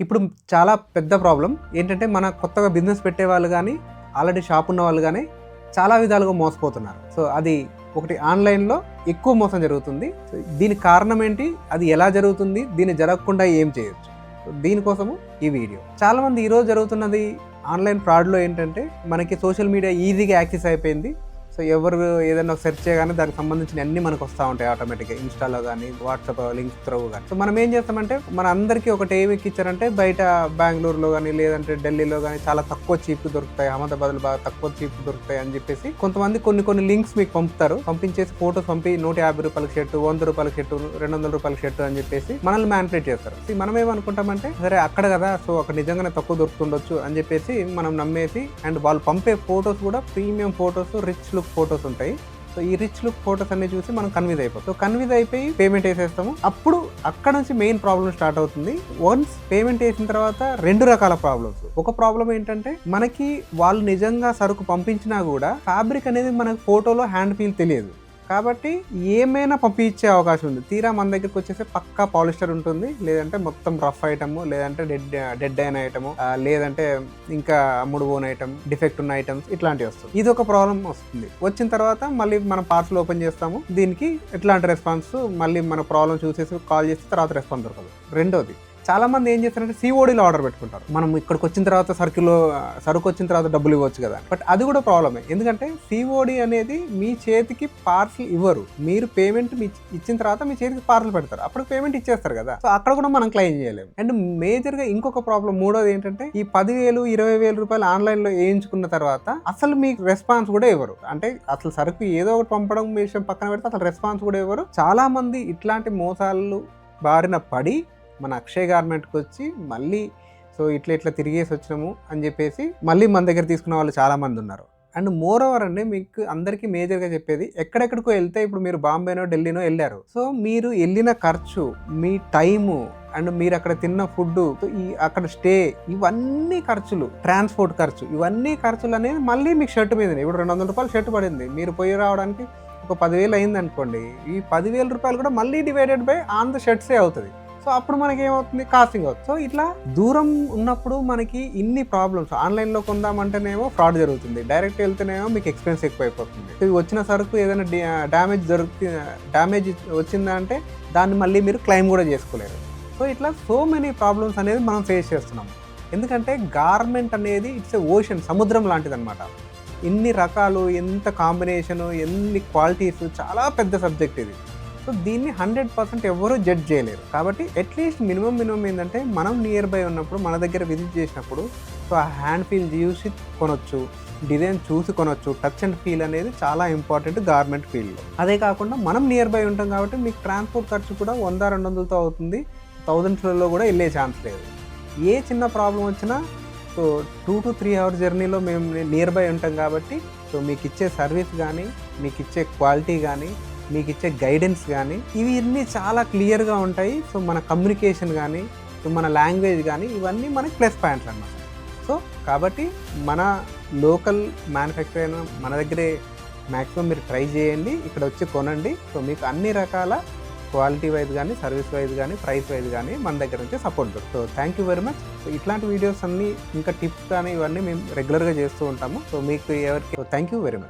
ఇప్పుడు చాలా పెద్ద ప్రాబ్లం ఏంటంటే మన కొత్తగా బిజినెస్ పెట్టేవాళ్ళు కానీ ఆల్రెడీ షాప్ ఉన్న వాళ్ళు కానీ చాలా విధాలుగా మోసపోతున్నారు. సో అది ఒకటి ఆన్లైన్లో ఎక్కువ మోసం జరుగుతుంది. సో దీనికి కారణం ఏంటి, అది ఎలా జరుగుతుంది, దీన్ని జరగకుండా ఏం చేయొచ్చు, సో దీనికోసము ఈ వీడియో. చాలామంది ఈరోజు జరుగుతున్నది ఆన్లైన్ ఫ్రాడ్లో ఏంటంటే మనకి సోషల్ మీడియా ఈజీగా యాక్సెస్ అయిపోయింది. సో ఎవరు ఏదైనా సెర్చ్ చేయగానే దానికి సంబంధించిన అన్ని మనకు వస్తూ ఉంటాయి ఆటోమేటిక్గా, ఇన్స్టాలో కానీ వాట్సాప్ లింక్స్ త్రూ కానీ. సో మనం ఏం చేస్తామంటే మన అందరికీ ఒకటి ఏమి ఎక్కిచ్చారంటే బయట బెంగళూరులో కానీ లేదంటే ఢిల్లీలో కానీ చాలా తక్కువ చీప్ దొరుకుతాయి, అహ్మదాబాద్లో బాగా తక్కువ చీప్ దొరుకుతాయి అని చెప్పేసి కొంతమంది కొన్ని లింక్స్ మీకు పంపుతారు. పంపించేసి ఫోటోస్ పంపి 150 రూపాయల షర్టు, 100 రూపాయల షర్టు, 200 రూపాయల షర్టు అని చెప్పేసి మనల్ని మ్యానిపులేట్ చేస్తారు. మనం ఏమనుకుంటామంటే సరే అక్కడ కదా, సో అక్కడ నిజంగానే తక్కువ దొరుకుతుండొచ్చు అని చెప్పేసి మనం నమ్మేసి, అండ్ వాళ్ళు పంపే ఫోటోస్ కూడా premium photos, rich look photos ఉంటాయి. సో ఈ రిచ్ లుక్ ఫోటోస్ అన్ని చూసి మనం కన్విజ్ అయిపోతాం. సో కన్విజ్ అయిపోయి పేమెంట్ వేసేస్తాము. అప్పుడు అక్కడ నుంచి మెయిన్ ప్రాబ్లం స్టార్ట్ అవుతుంది. వన్స్ పేమెంట్ వేసిన తర్వాత 2 రకాల ప్రాబ్లమ్స్. ఒక ప్రాబ్లం ఏంటంటే మనకి వాళ్ళు నిజంగా సరుకు పంపించినా కూడా ఫ్యాబ్రిక్ అనేది మనకు ఫోటోలో హ్యాండ్ ఫీల్ తెలియదు, కాబట్టి ఏమైనా పంపించే అవకాశం ఉంది. తీరా మన దగ్గరికి వచ్చేసి పక్కా పాలిస్టర్ ఉంటుంది, లేదంటే మొత్తం రఫ్ ఐటమ్, లేదంటే డెడ్ అయిన ఐటమ్, లేదంటే ఇంకా అమ్ముడు పోని ఐటమ్, డిఫెక్ట్ ఉన్న ఐటమ్స్, ఇట్లాంటివి వస్తుంది. ఇది ఒక ప్రాబ్లం వస్తుంది. వచ్చిన తర్వాత మళ్ళీ మనం పార్సల్ ఓపెన్ చేస్తాము. దీనికి ఎట్లాంటి రెస్పాన్స్, మళ్ళీ మన ప్రాబ్లం చూసేసి కాల్ చేస్తే తర్వాత రెస్పాన్స్ దొరకదు. రెండోది, చాలా మంది ఏం చేస్తారంటే సిఓడిలో ఆర్డర్ పెట్టుకుంటారు. మనం ఇక్కడికి వచ్చిన తర్వాత సరుకు వచ్చిన తర్వాత డబ్బులు ఇవ్వచ్చు కదా, బట్ అది కూడా ప్రాబ్లమే. ఎందుకంటే సిఓడి అనేది మీ చేతికి పార్సల్ ఇవ్వరు, మీరు పేమెంట్ ఇచ్చిన తర్వాత మీ చేతికి పార్సల్ పెడతారు, అప్పుడు పేమెంట్ ఇచ్చేస్తారు కదా. సో అక్కడ కూడా మనం క్లెయిమ్ చేయలేము. అండ్ మేజర్గా ఇంకొక ప్రాబ్లం మూడోది ఏంటంటే ఈ 10,000, 20,000 రూపాయలు ఆన్లైన్లో వేయించుకున్న తర్వాత అసలు మీకు రెస్పాన్స్ కూడా ఇవ్వరు. అంటే అసలు సరుకు ఏదో ఒకటి పంపడం విషయం పక్కన పెడితే అసలు రెస్పాన్స్ కూడా ఇవ్వరు. చాలా మంది ఇట్లాంటి మోసాలు బారిన పడి మన అక్షయ్ గార్మెంట్కి వచ్చి మళ్ళీ సో ఇట్లా తిరిగేసి వచ్చినాము అని చెప్పేసి మళ్ళీ మన దగ్గర తీసుకున్న వాళ్ళు చాలామంది ఉన్నారు. అండ్ మోర్ ఓవర్ అండి, మీకు అందరికీ మేజర్గా చెప్పేది, ఎక్కడెక్కడికో వెళ్తే ఇప్పుడు మీరు బాంబేనో ఢిల్లీనో వెళ్ళారు, సో మీరు వెళ్ళిన ఖర్చు, మీ టైము, అండ్ మీరు అక్కడ తిన్న ఫుడ్, అక్కడ స్టే, ఇవన్నీ ఖర్చులు, ట్రాన్స్పోర్ట్ ఖర్చు, ఇవన్నీ ఖర్చులు అనేది మళ్ళీ మీకు షర్ట్ మీద. ఇప్పుడు 200 రూపాయలు షర్ట్ పడింది, మీరు పోయి రావడానికి ఒక 10,000 అయింది అనుకోండి, ఈ 10,000 రూపాయలు కూడా మళ్ళీ డివైడెడ్ బై ఆన్ ద షర్ట్సే అవుతుంది. సో అప్పుడు మనకి ఏమవుతుంది, కాస్టింగ్ అవుతుంది. సో ఇట్లా దూరం ఉన్నప్పుడు మనకి ఇన్ని ప్రాబ్లమ్స్. ఆన్లైన్లో కొందామంటేనేమో ఫ్రాడ్ జరుగుతుంది, డైరెక్ట్ వెళ్తేనేమో మీకు ఎక్స్పెన్స్ ఎక్కువ అయిపోతుంది. ఇది వచ్చిన సరుకు ఏదైనా డ్యామేజ్ వచ్చిందంటే దాన్ని మళ్ళీ మీరు క్లెయిమ్ కూడా చేసుకోలేరు. సో ఇట్లా సో మెనీ ప్రాబ్లమ్స్ అనేది మనం ఫేస్ చేస్తున్నాం. ఎందుకంటే గార్మెంట్ అనేది ఇట్స్ ఎ ఓషన్, సముద్రం లాంటిది అనమాట. ఇన్ని రకాలు, ఎంత కాంబినేషను, ఎన్ని క్వాలిటీస్, చాలా పెద్ద సబ్జెక్ట్ ఇది. సో దీన్ని 100% ఎవరూ జడ్జ్ చేయలేరు. కాబట్టి అట్లీస్ట్ మినిమం ఏంటంటే మనం నియర్ బై ఉన్నప్పుడు, మన దగ్గర విజిట్ చేసినప్పుడు, సో ఆ హ్యాండ్ ఫీల్ చూసి కొనొచ్చు, డిజైన్ చూసి కొనొచ్చు. టచ్ అండ్ ఫీల్ అనేది చాలా ఇంపార్టెంట్ గార్మెంట్ ఫీల్డ్లో. అదే కాకుండా మనం నియర్ బై ఉంటాం కాబట్టి మీకు ట్రాన్స్పోర్ట్ ఖర్చు కూడా 100-200తో అవుతుంది, 1000స్లలో కూడా వెళ్ళే ఛాన్స్ లేదు. ఏ చిన్న ప్రాబ్లం వచ్చినా సో 2 to 3 అవర్స్ జర్నీలో మేము నియర్ బై ఉంటాం కాబట్టి, సో మీకు ఇచ్చే సర్వీస్ కానీ, మీకు ఇచ్చే క్వాలిటీ కానీ, మీకు ఇచ్చే గైడెన్స్ కానీ, ఇవన్నీ చాలా క్లియర్గా ఉంటాయి. సో మన కమ్యూనికేషన్ కానీ, సో మన లాంగ్వేజ్ కానీ, ఇవన్నీ మనకి ప్లస్ పాయింట్లు అన్నమాట. సో కాబట్టి మన లోకల్ మ్యానుఫ్యాక్చర్ అయిన మన దగ్గరే మ్యాక్సిమం మీరు ట్రై చేయండి, ఇక్కడ వచ్చి కొనండి. సో మీకు అన్ని రకాల క్వాలిటీ వైజ్ కానీ, సర్వీస్ వైజ్ కానీ, ప్రైస్ వైజ్ కానీ మన దగ్గర నుంచి సపోర్ట్ దొరుకుతుంది. So thank you very much. So ఇట్లాంటి వీడియోస్ అన్నీ, ఇంకా టిప్స్ కానీ, ఇవన్నీ మేము రెగ్యులర్గా చేస్తూ ఉంటాము. సో మీకు ఎవరికి థ్యాంక్ యూ వెరీ మచ్.